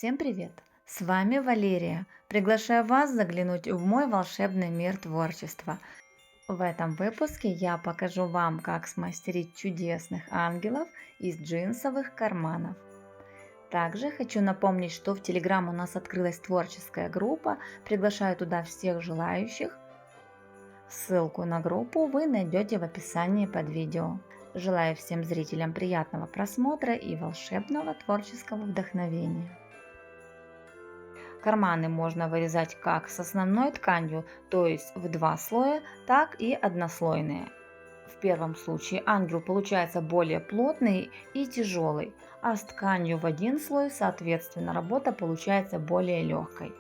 Всем привет! С вами Валерия. Приглашаю вас заглянуть в мой волшебный мир творчества. В этом выпуске я покажу вам, как смастерить чудесных ангелов из джинсовых карманов. Также хочу напомнить, что в Telegram у нас открылась творческая группа. Приглашаю туда всех желающих. Ссылку на группу вы найдете в описании под видео. Желаю всем зрителям приятного просмотра и волшебного творческого вдохновения. Карманы можно вырезать как с основной тканью, то есть в два слоя, так и однослойные. В первом случае ангел получается более плотный и тяжелый, а с тканью в один слой, соответственно, работа получается более легкой.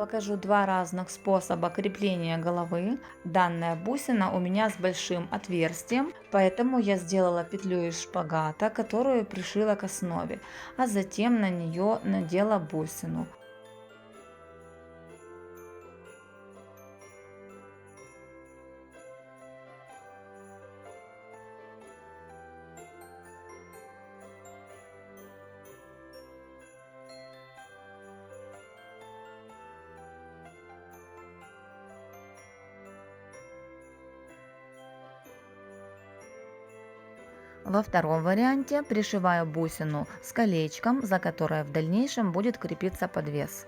Покажу два разных способа крепления головы. Данная бусина у меня с большим отверстием, поэтому я сделала петлю из шпагата, которую пришила к основе, а затем на нее надела бусину. Во втором варианте пришиваю бусину с колечком, за которое в дальнейшем будет крепиться подвес.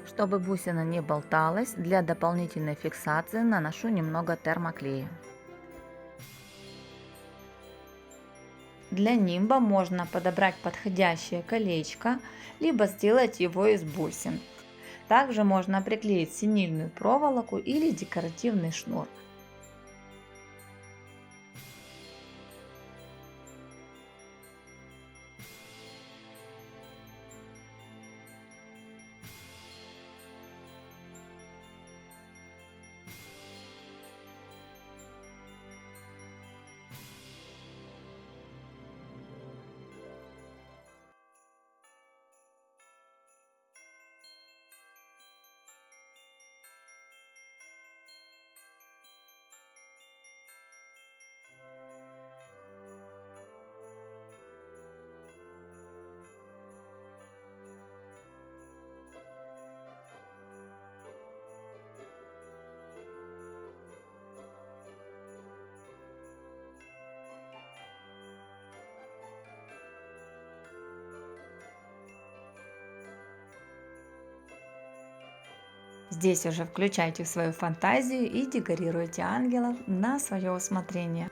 Чтобы бусина не болталась, для дополнительной фиксации наношу немного термоклея. Для нимба можно подобрать подходящее колечко, либо сделать его из бусин. Также можно приклеить синильную проволоку или декоративный шнур. Здесь уже включайте свою фантазию и декорируйте ангелов на свое усмотрение.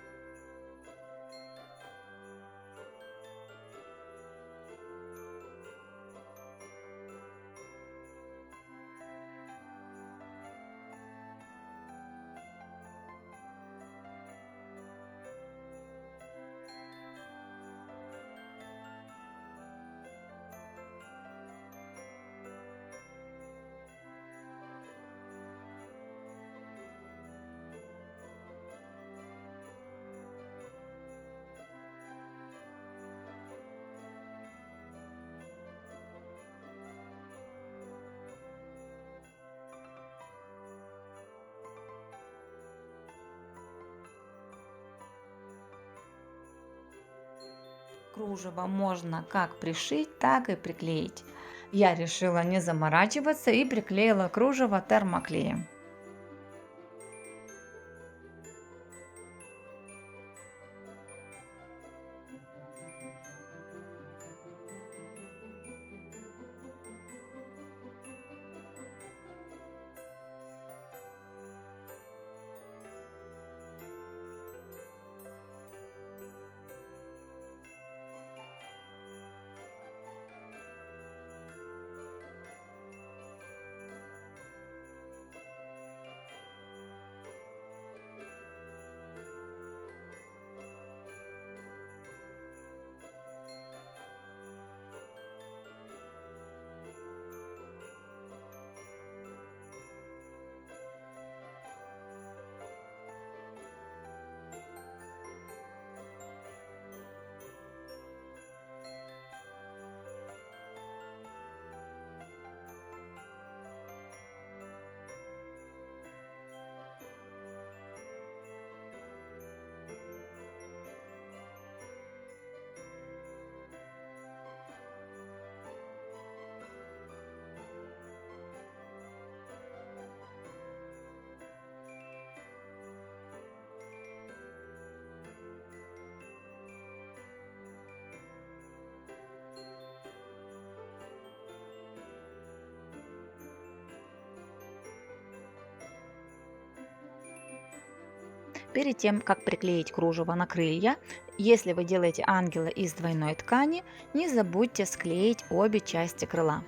Кружево можно как пришить, так и приклеить. Я решила не заморачиваться и приклеила кружево термоклеем. Перед тем, как приклеить кружево на крылья, если вы делаете ангела из двойной ткани, не забудьте склеить обе части крыла.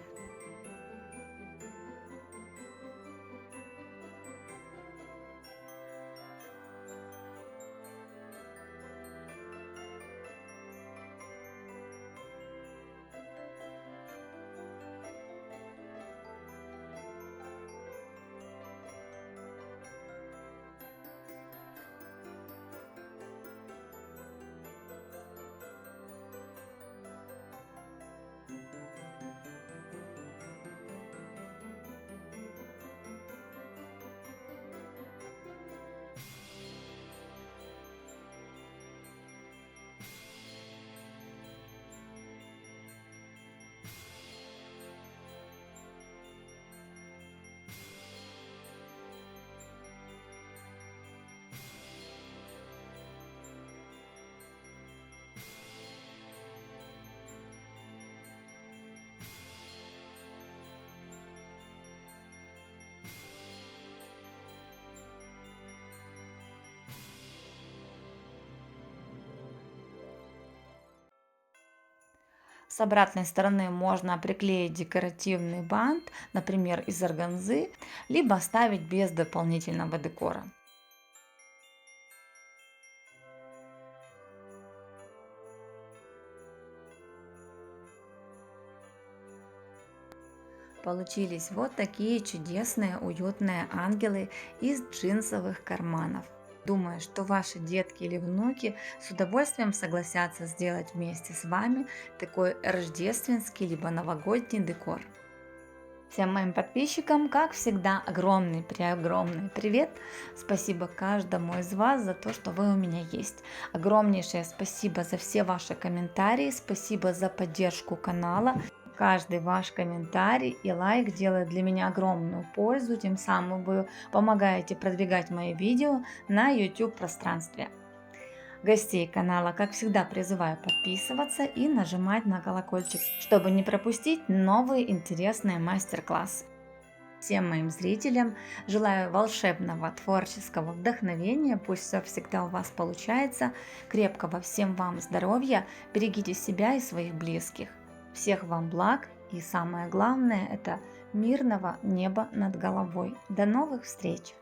С обратной стороны можно приклеить декоративный бант, например, из органзы, либо оставить без дополнительного декора. Получились вот такие чудесные, уютные ангелы из джинсовых карманов. Думаю, что ваши детки или внуки с удовольствием согласятся сделать вместе с вами такой рождественский либо новогодний декор. Всем моим подписчикам, как всегда, огромный привет. Спасибо каждому из вас за то, что вы у меня есть. Огромнейшее спасибо за все ваши комментарии, спасибо за поддержку канала. Каждый ваш комментарий и лайк делает для меня огромную пользу, тем самым вы помогаете продвигать мои видео на YouTube пространстве. Гостей канала, как всегда, призываю подписываться и нажимать на колокольчик, чтобы не пропустить новые интересные мастер-классы. Всем моим зрителям желаю волшебного творческого вдохновения, пусть все всегда у вас получается, крепкого всем вам здоровья, берегите себя и своих близких. Всех вам благ и самое главное это мирного неба над головой. До новых встреч!